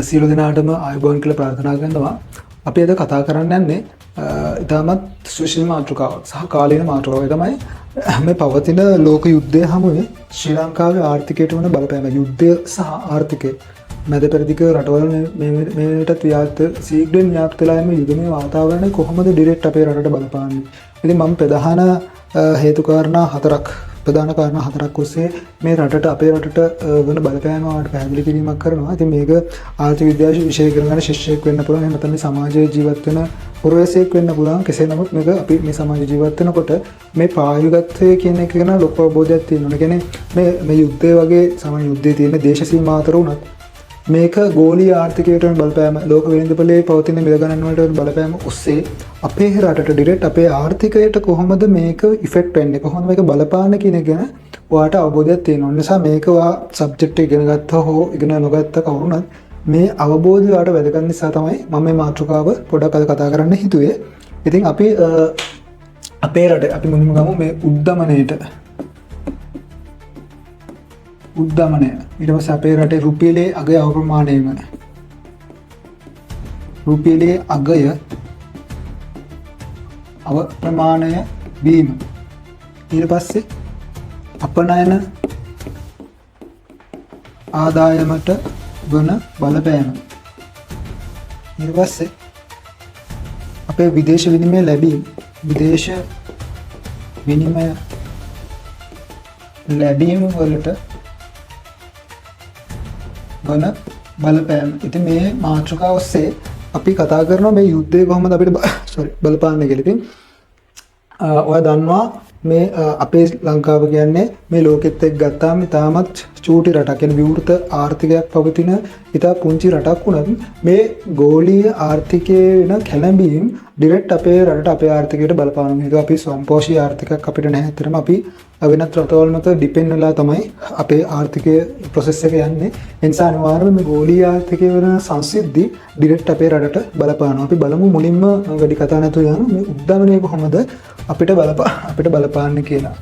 සියලු දෙනාටම ආයුබෝවන් කියලා ප්‍රාර්ථනා කරනවා. අපි අද කතා කරන්න යන්නේ ඉතාමත් සුවිශේෂ මාතෘකාවක් සහ කාලීන මාතෘකාවක් තමයි මේ පවතින ලෝක යුද්ධය හමුවේ ශ්‍රී ලංකාවේ ආර්ථිකයට වන බලපෑම. යුද්ධය සහ ආර්ථිකය මැද පෙරදිග රටවල මේටත් ව්‍යාප්ත සීඝ්‍රයෙන් ව්‍යාප්ත වෙලා යන යුද්ධමය වාතාවරණය කොහොමද ඩිරෙක්ට් අපේ රටට බලපාන්නේ? ඉතින් මම ප්‍රධාන හේතු කාරණා හතරක් ඔස්සේ මේ රටට අපේ රටට වන බලපෑම වලට පැහැදිලි කිරීමක් කරනවා. ඉතින් මේක ආර්ථික විද්‍යාව විෂය ඉගෙන ගන්න ශිෂ්‍යයෙක් වෙන්න පුළුවන්. එහෙම නැත්නම් මේ සමාජයේ ජීවත් වෙන පුරවැසියෙක් වෙන්න පුළුවන්. කෙසේ නමුත් මේක අපි මේ සමාජයේ ජීවත් වෙනකොට මේ ප්‍රායෝගිකත්වය කියන එක ගැන ලොකු අවබෝධයක් තියෙනවා. ඒ කියන්නේ මේ යුද්ධය වගේ සමාජ යුද්ධයේ තියෙන දේශ සීමා අතර උනත් මේක ගෝලීය ආර්ථිකයට බලපෑම, ලෝක වෙළඳපොලේ පවතින මිල ගණන් වලට බලපෑම ඔස්සේ අපේ රටට ඩිරෙක්ට් අපේ ආර්ථිකයට කොහොමද මේක ඉෆෙක්ට් වෙන්නේ, කොහොමද මේක බලපාන්නේ කියන එක ගැන ඔයාට අවබෝධයක් තියෙනවා. නිසා මේක ඔයා සබ්ජෙක්ට් එක ඉගෙන ගත්තා හෝ ඉගෙන නොගත්ත කවුරුණත් මේ අවබෝධය ඔයාට වැදගත් නිසා තමයි මම මේ මාතෘකාව පොඩක් අද කතා කරන්න හිතුවේ. ඉතින් අපි අපේ රට අපි මුලින්ම ගමු මේ උද්දමනය. ඊට පස්සේ අපේ රටේ රුපියලේ අගය අවප්‍රමාණයම. රුපියලේ අගය අවප්‍රමාණය වීම. ඊට පස්සේ අපනයන ආදායමට වන බලපෑම. ඊට පස්සේ අපේ විදේශ විනිමය ලැබීම. විදේශ විනිමය ලැබීම වලට වන බලපෑම. ඉතින් මේ මාතෘකාව ඔස්සේ අපි කතා කරනවා මේ යුද්ධය කොහොමද අපිට බලපාන්නේ කියලා. ඉතින් ඔයා දන්නවා මේ අපේ ලංකාව කියන්නේ මේ ලෝකෙත් එක්ක ගත්තාම ඉතාමත් චූටි රටක්. කියන්නේ විවෘත ආර්ථිකයක් පවතින ඉතා පුංචි රටක් වුණත් මේ ගෝලීය ආර්ථිකයේ වෙන කැළඹීම් ඩිරෙක්ට් අපේ රටට අපේ ආර්ථිකයට බලපානවා. ඒක අපි ස්වයංපෝෂී ආර්ථිකයක් අපිට නැහැ. ඇත්තටම අපි වෙනත් රටවල් මත ඩිපෙන්ඩ් වෙලා තමයි අපේ ආර්ථිකයේ ප්‍රොසෙස් එක යන්නේ. ඒ නිසා අනිවාර්යයෙන්ම මේ ගෝලීය ආර්ථිකයේ වෙන සංසිද්ධි ඩිරෙක්ට් අපේ රටට බලපානවා. අපි බලමු මුලින්ම වැඩි කතා නැතුව යමු මේ උද්දමනය කොහොමද අපිට බලපාන්නේ කියලා.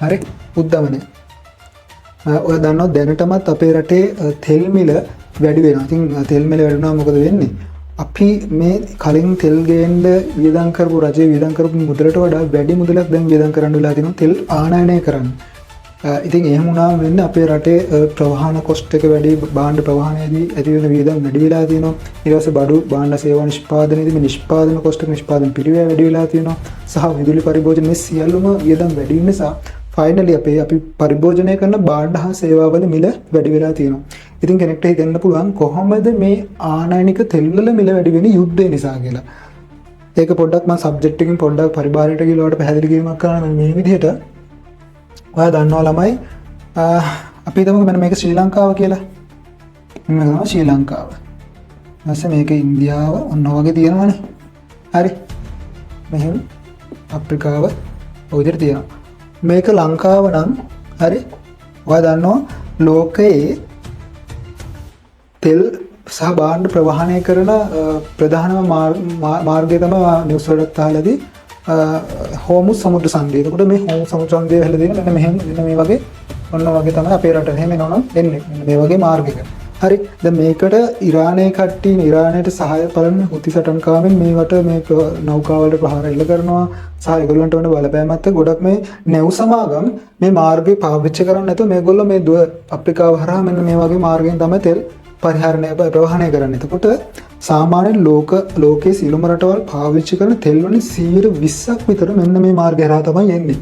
හරි, උද්දමනය. ඔය දන්නවා දැනටමත් අපේ රටේ තෙල් මිල වැඩි වෙනවා. ඉතින් තෙල් මිල වැඩි වුණාම මොකද වෙන්නේ? අපි මේ කලින් තෙල් ගේන්න වියදම් කරපු රජයේ වියදම් කරපු මුදලට වඩා වැඩි මුදලක් දැන් වියදම් කරන්න වෙලා තියෙනවා තෙල් ආනයනය කරන්න. ඉතින් එහෙම වුණාම වෙන්නේ අපේ රටේ ප්‍රවාහන කොස්ට් එක වැඩි, භාණ්ඩ ප්‍රවාහනයේදී ඇති වෙන වියදම් වැඩි වෙලා තියෙනවා. ඊට පස්සේ බඩු භාණ්ඩ සේවා නිෂ්පාදනයේදී මේ නිෂ්පාදන කොස්ට් එක නිෂ්පාදන පිරිවැය වැඩි වෙලා තියෙනවා. සහ විදුලි පරිභෝජන මේ සියල්ලම වියදම් වැඩි වෙන නිසා ෆයිනලි අපි පරිභෝජනය කරන භාණ්ඩ හා සේවාවල මිල වැඩි වෙලා තියෙනවා. ඉතින් කෙනෙක්ට හිතෙන්න පුළුවන් කොහොමද මේ ආනයනික තෙල් වල මිල වැඩි වෙන්නේ යුද්ධය නිසා කියලා. ඒක පොඩ්ඩක් මම සබ්ජෙක්ට් එකකින් පොඩ්ඩක් පරිබාහිරට ගිහලා ඔයාලට පැහැදිලි කිරීමක් කරන්න මේ විදිහට. ඔයා දන්නවා ළමයි අපි හිතමුකෝ මෙන්න මේක ශ්‍රී ලංකාව කියලා. මෙන්න තමයි ශ්‍රී ලංකාව. ඊපස්සේ මේක ඉන්දියාව ඔන්න වගේ තියෙනවනේ. හරි. මෙහෙම අප්‍රිකාව ඔය විදිහට තියෙනවා. මේක ලංකාව නම් හරි. ඔයා දන්නවා ලෝකයේ තෙල් සහ භාණ්ඩ ප්‍රවාහනය කරන ප්‍රධානම මාර්ගය තමයි නිවුස් වලට අහලාදී හෝමුස් සමුද්‍ර සංධිය. එතකොට මේ හෝමුස් සමුද්‍ර සංධිය හැදලා තියෙන මෙන්න මේ වගේ ඔන්න වගේ තමයි අපේ රට එහෙම එනවනම් එන්නේ. මේ වගේ මාර්ගයක. හරි. දැන් මේකට ඉරානයේ කට්ටිය ඉරානයට සහාය බලන හුති සටන්කාවෙන් මේවට මේ නෞකාවලට ප්‍රහාර එල්ල කරනවා. සහ ඒගොල්ලන්ට වන බලපෑමත් ගොඩක් මේ නැව් සමාගම් මේ මාර්ගය පාවිච්චි කරන්නේ නැතුව මේගොල්ලෝ මේ දුව අප්‍රිකාව හරහා මෙන්න මේ වගේ මාර්ගයෙන් තමයි තෙල් ප්‍රවාහනය කරන්නේ. එතකොට සාමාන්‍යයෙන් ලෝකයේ සියලුම රටවල් පාවිච්චි කරන තෙල් වලින් 120ක් විතර මෙන්න මේ මාර්ගය හරහා තමයි එන්නේ.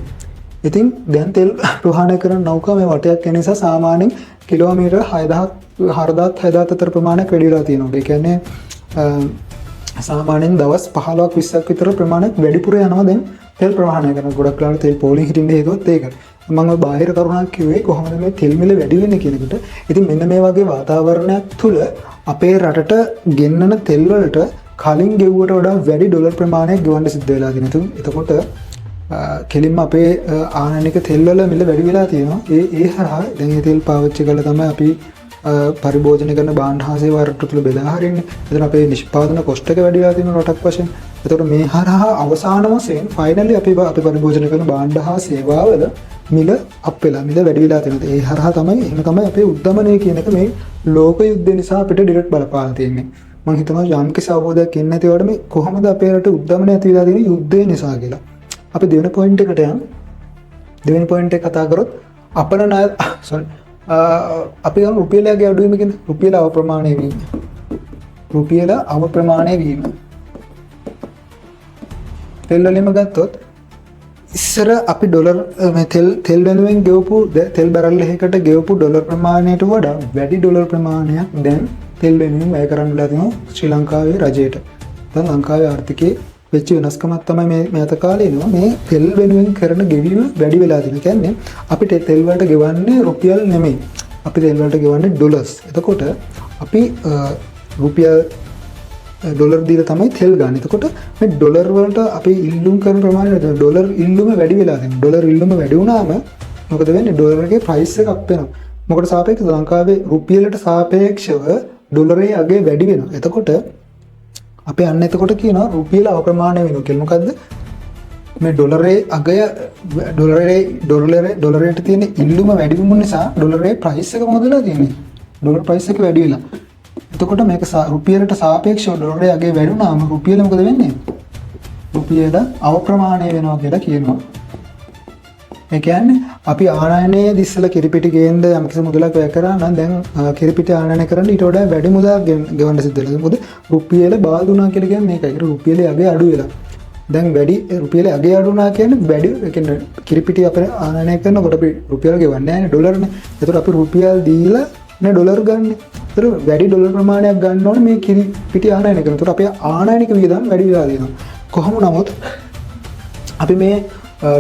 ඉතින් දැන් තෙල් ප්‍රවාහනය කරන නෞකා මේ වටයක් යන නිසා සාමාන්‍යයෙන් කිලෝමීටර් 6000 අතර ප්‍රමාණයක් වැඩි වෙලා තියෙනවා. ඒ කියන්නේ සාමාන්‍යයෙන් දවස් 15ක් 20ක් විතර ප්‍රමාණයක් වැඩිපුර යනවා දැන් තෙල් ප්‍රවාහනය කරන. ගොඩක් වෙලාවට තෙල් පෝලිං හිටින්න හේතුවත් ඒකයි. මම බාහිර කරුණක් කිව්වේ කොහොමද මේ තෙල් මිල වැඩි වෙන්නේ කියන එකට. ඉතින් මෙන්න මේ වගේ වාතාවරණයක් තුල අපේ රටට ගෙන්නන තෙල් වලට කලින් ගෙව්වට වඩා වැඩි ඩොලර් ප්‍රමාණයක් ගෙවන්න සිද්ධ වෙලා තියෙනවා. එතකොට කෙලින්ම අපේ ආනයනික තෙල් වල මිල වැඩි වෙලා තියෙනවා. ඒ හරහා දැන් මේ තෙල් පාවිච්චි කරලා තමයි අපි පරිභෝජනය කරන භාණ්ඩ හා සේවා රට තුල බෙදා හරින්නේ. එතන අපේ නිෂ්පාදන කොස්ට් එක වැඩි වෙලා තියෙන රටක් වශයෙන්. එතකොට මේ හරහා අවසාන වශයෙන් ෆයිනලි අපි පරිභෝජනය කරන භාණ්ඩ හා සේවාවල මිල අප් වෙලා මිල වැඩි වෙලා තියෙනවා. ඒ හරහා තමයි එහෙම තමයි අපේ උද්දමනය කියන එක මේ ලෝක යුද්ධ නිසා අපිට ඩිරෙක්ට් බලපාලා තියෙන්නේ. මම හිතනවා යම් කිසි අවබෝධයක් එන්නේ නැති වඩ මේ කොහොමද අපේ රට උද්දමනය ඇති වෙලා තියෙන්නේ යුද්ධය නිසා කියලා. අපි දෙවෙනි පොයින්ට් එකට යමු. දෙවෙනි පොයින්ට් එක කතා කරොත් අපන ණය අපි ගමු රුපියලගේ අඩුවීම කියන රුපියල අවප්‍රමාණය වීම. රුපියල අවප්‍රමාණය වීම. තෙල් වලින්ම ගත්තොත් ඉස්සර අපි ඩොලර් තෙල් වෙනුවෙන් ගෙවපු තෙල් බැරල් එකකට ගෙවපු ඩොලර් ප්‍රමාණයට වඩා වැඩි ඩොලර් ප්‍රමාණයක් දැන් තෙල් වෙනුවෙන් වැය කරන්න වෙලා තියෙනවා ශ්‍රී ලංකාවේ රජයට. දැන් ලංකාවේ ආර්ථිකයේ වෙච්ච වෙනස්කමක් තමයි මේ අත කාලේ එනවා මේ තෙල් වෙනුවෙන් කරන ගෙවීම වැඩි වෙලා තියෙනවා. කියන්නේ අපිට තෙල් වලට ගෙවන්නේ රුපියල් නෙමෙයි. අපි තෙල් වලට ගෙවන්නේ ඩොලර්ස්. එතකොට අපි රුපියල් ඩොලර් දීලා තමයි තෙල් ගන්න. එතකොට මේ ඩොලර් වලට අපි ඉල්ලුම් කරන ප්‍රමාණය ඩොලර් ඉල්ලුම වැඩි වෙලා තියෙනවා. ඩොලර් ඉල්ලුම වැඩි වුණාම මොකද වෙන්නේ? ඩොලර් එකේ ප්‍රයිස් එක අප් වෙනවා. මොකට සාපේක්ෂව ලංකාවේ රුපියලට සාපේක්ෂව ඩොලරේ අගේ වැඩි වෙනවා. එතකොට අපි අන්න එතකොට කියනවා රුපියල අප්‍රමාණය වෙනවා කියලා. මොකද්ද? මේ ඩොලරේ අගය ඩොලරේට තියෙන ඉල්ලුම වැඩි වීම නිසා ඩොලරේ ප්‍රයිස් එක මොකද වෙලා තියෙන්නේ? ඩොලර් ප්‍රයිස් එක වැඩි වෙලා. එතකොට මේක රුපියලට සාපේක්ෂව ඩොලරේ අගේ වැඩි වුණාම රුපියල මොකද වෙන්නේ? රුපියල අවප්‍රමාණය වෙනවා කියලා කියනවා. ඒ කියන්නේ අපි ආනයනයේ ඉස්සෙල්ලා කිරිපිටි ගේන්න යම්කිසි මුදලක් වැය කරා නම් දැන් කිරිපිටි ආනයනය කරන්න ඊට වඩා වැඩි මුදලක් ගෙවන්න සිද්ධ වෙනවා. මොකද රුපියල බාල් දුනා කියලා කියන්නේ මේකයි. රුපියලේ අගේ අඩු වෙලා. දැන් වැඩි රුපියලේ අගේ අඩු වුණා කියන්නේ වැඩි ඒ කියන්නේ කිරිපිටි අපේ ආනයනය කරනකොට අපි රුපියල් ගෙවන්නේ නැහැ ඩොලර්නේ. ඒතකොට අපි රුපියල් දීලා නේ ඩොලර් ගන්න. ඒතර වැඩි ඩොලර් ප්‍රමාණයක් ගන්න ඕනේ මේ කිරිපිටි ආනයනය කරන. ඒතකොට අපේ ආනයනික වියදම් වැඩි වෙලා තියෙනවා. කොහොම නමුත් අපි මේ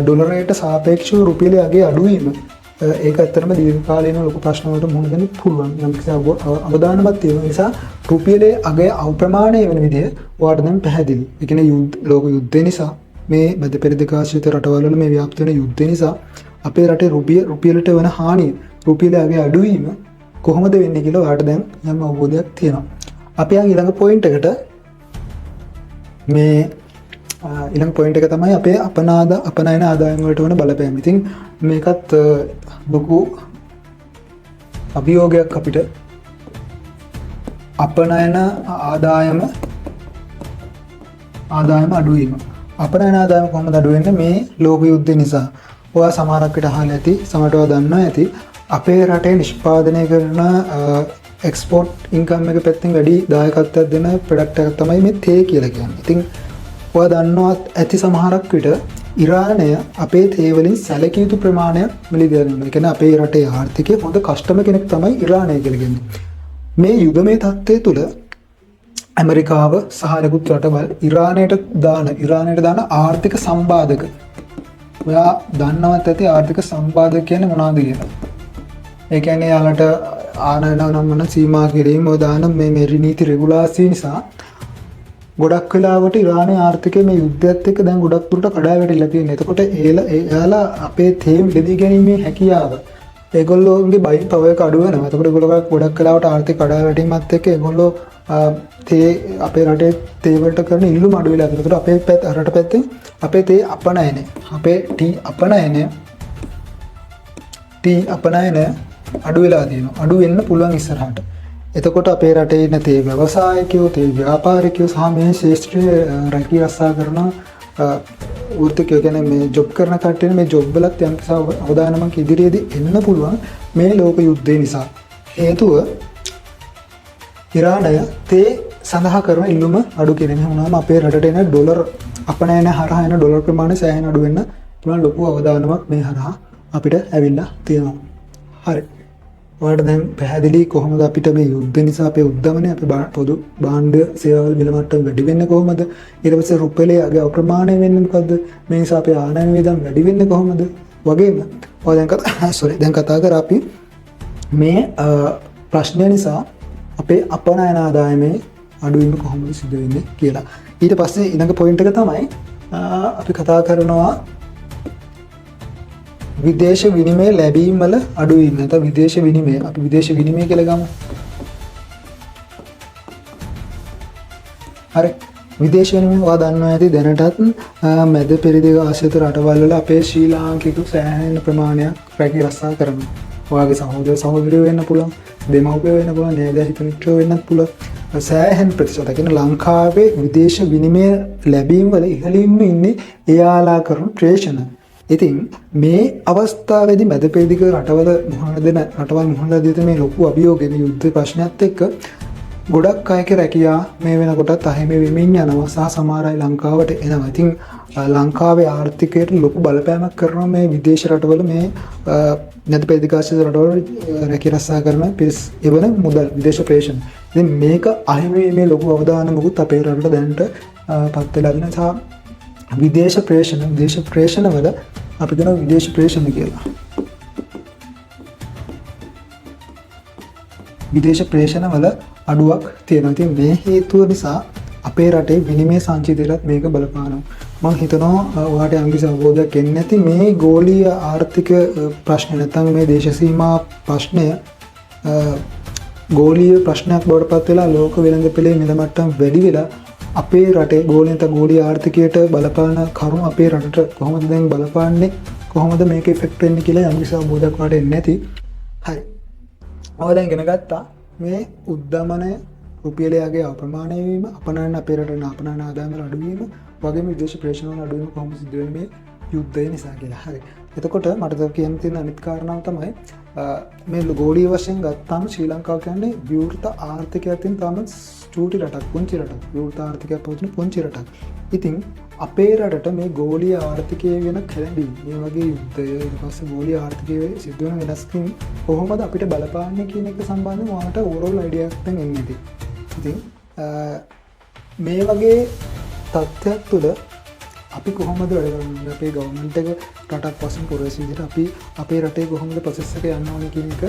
ඩොලරයට සාපේක්ෂව රුපියලේ අගේ අඩුවීම ඒක ඇත්තටම දීර්ඝ කාලීන ලොකු ප්‍රශ්න වලට මුහුණ දෙන්න පුළුවන්. යම් කිසි අවදානමක් තියෙන නිසා රුපියලේ අගය අවප්‍රමාණය වෙන විදිය ඔයාලට දැන් පැහැදිලි. ඒ කියන්නේ ලෝක යුද්ධය නිසා මේ මැද පෙරදිග ආශ්‍රිත රටවල් වල මේ ව්‍යාප්ත වෙන යුද්ධය නිසා අපේ රටේ රුපියලට වෙන හානිය රුපියලේ අගේ අඩුවීම කොහොමද වෙන්නේ කියලා ඔයාලට දැන් යම් අවබෝධයක් තියෙනවා. අපි ඊළඟ පොයින්ට් එකට මේ ඊළඟ පොයින්ට් එක තමයි අපේ අපනයන ආදායම් වලට වන බලපෑම. ඉතින් මේකත් ලොකු අභියෝගයක් අපිට අපනයන ආදායම අඩුවීම. අපනයන ආදායම කොහොමද අඩු වෙන්නේ? මේ ලෝක යුද්ධය නිසා. ඔයා සමහරක් විට අහලා ඇති, සමහරට ඔයා දන්නවා ඇති. අපේ රටේ නිෂ්පාදනය කරන එක්ස්පෝර්ට් ඉන්කම් එක පැත්තෙන් වැඩි දායකත්වයක් දෙන ප්‍රොඩක්ට් එකක් තමයි මේ තේ කියලා කියන්නේ. ඉතින් ඔයා දන්නවත් ඇති සමහරක් විට ඉරානය අපේ තේ වලින් සැලකිය යුතු ප්‍රමාණයක් මිලදී ගන්නවා. ඒ කියන්නේ අපේ රටේ ආර්ථිකයේ හොඳ කස්ටමර් කෙනෙක් තමයි ඉරානය කියලා කියන්නේ. මේ යුගමේ තත්ත්වයේ තුල ඇමරිකාව සහ අනෙකුත් රටවල් ඉරානයට දාන ආර්ථික සම්බාධක. ඔයා දන්නවත් ඇති ආර්ථික සම්බාධක කියන්නේ මොනවද කියලා. ඒ කියන්නේ යාලට ආනයන නම් සීමා කිරීම දාන මේ නීති රෙගුලාසි නිසා ගොඩක් වෙලාවට ඉරානයේ ආර්ථිකය මේ යුද්ධයත් එක්ක දැන් ගොඩක් දුරට කඩා වැටිලා තියෙනවා. එතකොට එයාලා අපේ තේ මිලදී ගැනීමේ හැකියාව ඒගොල්ලෝගේ බයින් පවර් එක අඩු වෙනවා. එතකොට ඒගොල්ලෝ ගොඩක් වෙලාවට ආර්ථික කඩා වැටීමත් එක්ක ඒගොල්ලෝ තේ අපේ රටේ තේ වලට කරන ඉල්ලුම අඩු වෙලා තියෙනවා. ඒතකොට අපේ රට පැත්තෙන් අපේ තේ අපනයනය අපේ ටී අපනයනය අඩු වෙලා තියෙනවා. අඩු වෙන්න පුළුවන් ඉස්සරහට. එතකොට අපේ රටේ ඉන්න තේ ව්‍යවසායකයෝ, තේ ව්‍යාපාරිකයෝ සහ මේ ශාස්ත්‍රීය රැකී රක්ෂා කරන වෘත්තිකයෝ කියන්නේ මේ ජොබ් කරන කට්ටිය මේ ජොබ් වලත් යම් කිසි අවදානමක් ඉදිරියේදී එන්න පුළුවන් මේ ලෝක යුද්ධය නිසා. හේතුව ඉරානය තේ සඳහා කරන ඉල්ලුම අඩු කිරීම වුණාම අපේ රටට එන ඩොලර් අපනයන හරහා එන ඩොලර් ප්‍රමාණය සෑහෙන අඩු වෙන්න පුළුවන් ලොකු අවදානමක් මේ හරහා අපිට ඇවිල්ලා තියෙනවා. හරි. ඔයාලට දැන් පැහැදිලි කොහොමද අපිට මේ යුද්ධ නිසා අපේ උද්දමනය අපේ පොදු භාණ්ඩ සේවා මිල මට්ටම වැඩි වෙන්නේ කොහොමද? ඊට පස්සේ රුපියලේ අගේ අප්‍රමාණය වෙන්නේ මොකද්ද? මේ නිසා අපේ ආනයන වියදම් වැඩි වෙන්නේ කොහොමද? වගේම ඔයා දැන් කතා කරා අපි මේ ප්‍රශ්නය නිසා අපේ අපනයන ආදායමේ අඩුවීම කොහොමද සිදු වෙන්නේ කියලා. ඊට පස්සේ ඊළඟ පොයින්ට් එක තමයි අපි කතා කරනවා විදේශ විනිමය ලැබීම් වල අඩුවීම. නැත්නම් විදේශ විනිමය. අපි විදේශ විනිමය කියලා ගමු. හරි. විදේශ වෙනුවෙන් ඔයා දන්නවා ඇති දැනටත් මැද පෙරදිග ආසියාත රටවල් වල අපේ ශ්‍රී ලාංකිකයෝ සෑහෙන ප්‍රමාණයක් රැකී රක්ෂා කරනවා. ඔයාගේ සහෝදර සහෝදරියෝ වෙන්න පුළුවන්, දෙමව්පියෝ වෙන්න පුළුවන්, නේද හිත මිත්‍රයෝ වෙන්නත් පුළුවන්. සෑහෙන ප්‍රතිශතයක් කියන ලංකාවේ විදේශ විනිමය ලැබීම් වල ඉහළින්ම ඉන්නේ එයාලා කරන ප්‍රේෂණ. ඉතින් මේ අවස්ථාවේදී මැද පෙරදිග රටවල මුහුණ දෙන මේ ලොකු අභියෝගයේ යුද්ධ ප්‍රශ්නයත් එක්ක ගොඩක් අයගේ රැකියා මේ වෙනකොටත් අහිමි වෙමින් යනවා සහ සමහර අය ලංකාවට එනවා. ඉතින් ලංකාවේ ආර්ථිකයට ලොකු බලපෑමක් කරනවා මේ විදේශ රටවල මේ මැද පෙරදිග ආසියාත රටවල රැකියා රක්ෂා කරන පිරිස් එවන මුදල් විදේශ ප්‍රේෂණ. ඉතින් මේක අහිමි මේ ලොකු අවදානමකුත් අපේ රටට දැනට පත් වෙලා තියෙන සහ විදේශ ප්‍රේෂණ වල අපි කියන විදේශ ප්‍රේෂණ කියලා. විදේශ ප්‍රේෂණ වල අඩුවක් තියෙනවා. ඉතින් මේ හේතුව නිසා අපේ රටේ විනිමය සංචිතයටත් මේක බලපානවා. මම හිතනවා ඔයාලට යම්කිසි අවබෝධයක් එන්නේ නැති මේ ගෝලීය ආර්ථික ප්‍රශ්න නැත්නම් මේ දේශ සීමා ප්‍රශ්නය ගෝලීය ප්‍රශ්නයක් බවට පත් වෙලා ලෝක වෙළඳපොලේ මිල මට්ටම් වැඩි වෙලා අපේ රටේ ගෝලීය ආර්ථිකයට බලපාන කරුණු අපේ රටට කොහොමද දැන් බලපාන්නේ, කොහොමද මේක ඉෆෙක්ට් වෙන්නේ කියලා යම්කිසි අවබෝධයක් ඔයාලට එන්නේ නැති. හරි. ඔයා දැන් ඉගෙන ගත්තා මේ උද්දමනය රුපියලයාගේ අප්‍රමාණය වීම, අපනයන අපේ රටේ අපනයන ආදායම අඩු වීම, වගේම විදේශ ප්‍රේෂණ වල අඩු වීම කොහොමද සිදු වෙන්නේ මේ යුද්ධය නිසා කියලා. හරි. එතකොට මට කියන්න තියෙන අනිත් කාරණාව තමයි මේ ගෝලීය වශයෙන් ගත්තාම ශ්‍රී ලංකාව කියන්නේ විවෘත ආර්ථිකයක් තියෙන තාම චූටි රටක්, පුංචි රටක්, විවෘත ආර්ථිකයක් පවතින පුංචි රටක්. ඉතින් අපේ රටට මේ ගෝලීය ආර්ථිකය වෙන කැළඹීම්, මේ වගේ යුද්ධය, ඊට පස්සේ ගෝලීය ආර්ථිකයේ සිදු වෙන වෙනස්කම් කොහොමද අපිට බලපාන්නේ කියන එක සම්බන්ධව ඔයාලට ඕවරෝල් අයිඩියා එකක් දැන් එන්නේ නැති. ඉතින් මේ වගේ තත්ත්වයක් තුළ අපි කොහොමද වැඩ කරන්නේ? අපේ ගවර්න්මන්ට් එක රටක් වශයෙන් පුරවැසි විදිහට අපි අපේ රටේ කොහොමද ප්‍රොසෙස් එක යන්න ඕනේ කියන එක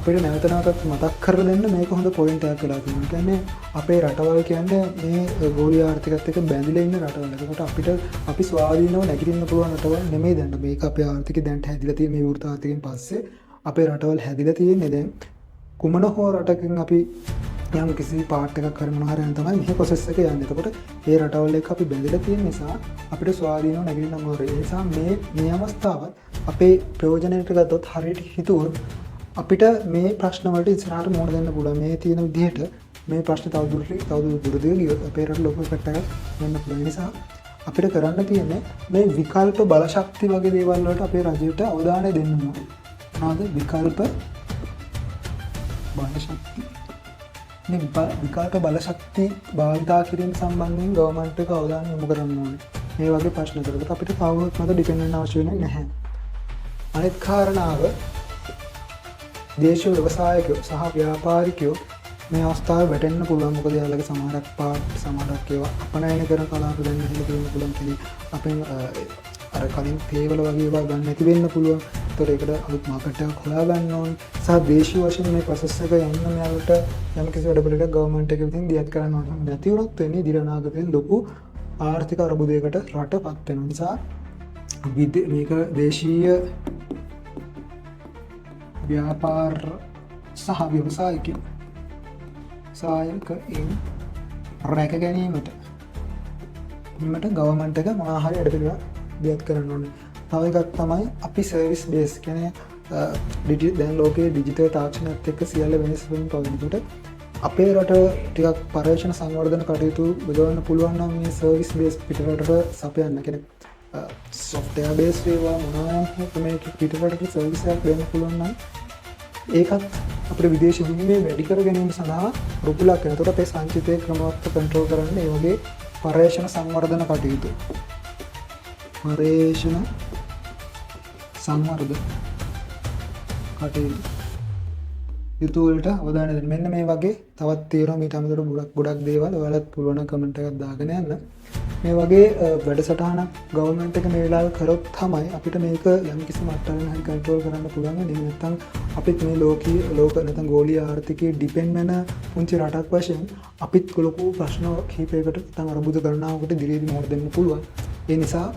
අපිට නැවත නැවතත් මතක් කරලා දෙන්න මේක හොඳ පොයින්ට් එකක් වෙලා තියෙනවා. කියන්නේ අපේ රටවල් කියන්නේ මේ ගෝලීය ආර්ථිකයත් එක්ක බැඳිලා ඉන්න රටවල්. ඒකට අපි ස්වාධීනව නැගිටින්න පුළුවන් රටවල් නෙමෙයි දැන්. මේක අපේ ආර්ථිකය දැන් හැදිලා තියෙන මේ වෘත ආර්ථිකයෙන් පස්සේ අපේ රටවල් හැදිලා තියෙන්නේ දැන් කුමන හෝ රටකින් අපි යම් කිසි පාර්ට් එකක් කරනවා හරියන තමයි මේ ප්‍රොසෙස් එක යන්නේ. එතකොට ඒ රටවල් එක්ක අපි බැඳිලා තියෙන නිසා අපිට ස්වාධීනව නැගිටින්න අමාරුයි. ඒ නිසා මේ අවස්ථාව අපේ ප්‍රයෝජනයට ගත්තොත් හරියට හිතුවොත් අපිට මේ ප්‍රශ්න වලට ඉස්සරහට මුහුණ දෙන්න පුළුවන්. මේ තියෙන විදිහට මේ ප්‍රශ්න තවදුරටත් ගියොත් අපේ රට ලොකු ඉෆෙක්ට් එකක් වෙන්න පුළුවන්. නිසා අපිට කරන්න තියෙන්නේ මේ විකල්ප බලශක්ති වගේ දේවල් වලට අපේ රජයට අවධානය දෙන්න ඕනේ. මොනවද විකල්ප බලශක්ති? මේ විකල්ප බලශක්ති භාවිතා කිරීම සම්බන්ධයෙන් ගවර්න්මන්ට් එක අවධානය යොමු කරන්න ඕනේ. මේ වගේ ප්‍රශ්න කරකට අපිට කවුරුත් මත ඩිපෙන්ඩ් වෙන්න අවශ්‍ය වෙන්නේ නැහැ. අනිත් කාරණාව දේශීය ව්‍යවසායකයෝ සහ ව්‍යාපාරිකයෝ මේ අවස්ථාවේ වැටෙන්න පුළුවන්. මොකද යාළුවගේ සමහරක් ඒවා අපනයන කරන කලාප දැන් හිල දෙන්න පුළුවන් කියලා අපෙන් අර කලින් තේවල වගේ ඒවා ගන්න නැති වෙන්න පුළුවන්. ඒතකොට ඒකට අලුත් මාකට් එකක් හොයා ගන්න ඕනේ. සහ දේශීය වශයෙන් මේ ප්‍රොසෙස් එක යන්න මෙයාලට යම් කිසි වැඩපිළිවෙලක් ගවර්න්මන්ට් එකේ විසින් දියත් කරන්න ඕනේ. නැති වුණොත් වෙන්නේ ඉදිරි අනාගතයෙන් ලොකු ආර්ථික අර්බුදයකට රටපත් වෙන නිසා මේක දේශීය ව්‍යාපාර සහ ව්‍යවසායිකයෝ සායකයින් රැක ගැනීමට ගවර්න්මන්ට් එක මොනවා හරි වැඩපිළිවෙලක් දියත් කරන්න ඕනේ. තව එකක් තමයි අපි සර්විස් බේස් කියන්නේ දැන් ලෝකයේ ඩිජිටල් තාක්ෂණයත් එක්ක සියල්ල වෙනස් වෙමින් පවතිනකොට අපේ රට ටිකක් පර්යේෂණ සංවර්ධන කටයුතු යොදවන්න පුළුවන් නම් මේ සර්විස් බේස් පිටරටට සපයන්න කියන්නේ software based ඒවා මොනවා මේ පිටරටට සර්විස් එකක් දෙන්න පුළුවන් නම් ඒකත් අපේ විදේශ විනිමය වැඩි කර ගැනීම සඳහා රුපියලක් වෙන. ඒකට අපේ සංචිතය ක්‍රමවත් කන්ට්‍රෝල් කරන්න මේ වගේ පර්යේෂණ සංවර්ධන කටයුතු යුතුවලට අවධානය දෙන්න. මෙන්න මේ වගේ තවත් තියෙනවා මීට අමතරව ගොඩක් දේවල්. ඔයාලත් පුළුවන් නම් කමෙන්ට් එකක් දාගෙන යන්න. මේ වගේ වැඩසටහනක් ගවර්න්මන්ට් එක මේ වෙලාවේ කරොත් තමයි අපිට මේක යම් කිසි මට්ටමකින් හරි කන්ට්‍රෝල් කරන්න පුළුවන්. එහෙම නැත්නම් අපිත් මේ ලෝක නැත්නම් ගෝලීය ආර්ථිකයේ ඩිපෙන්ඩ් වෙන පුංචි රටක් වශයෙන් අපිත් ලොකු ප්‍රශ්න කිහිපයකට නැත්නම් අර්බුද ගණනාවකට දිගින් මොහොත දෙන්න පුළුවන්. ඒ නිසා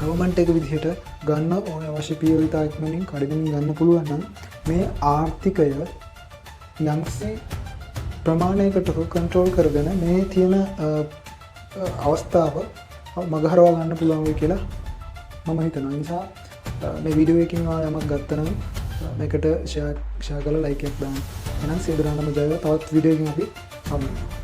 ගවර්න්මන්ට් එක විදිහට ගන්න ඕන අවශ්‍ය පියවර ඉක්මනින් කඩමින් ගන්න පුළුවන් නම් මේ ආර්ථිකය යම්කිසි ප්‍රමාණයකට කන්ට්‍රෝල් කරගෙන මේ තියෙන අවස්ථාව මගහරවා ගන්න පුළුවන් වෙයි කියලා මම හිතනවා. නිසා මේ වීඩියෝ එකකින් යමක් ගත්තනම් මේකට ෂෙයා කරලා ලයික් එකක් දාන්න. එහෙනම් සියලු දෙනාටම ජය වේවා. තවත් වීඩියෝ එකකින් අපි හමු වෙනවා.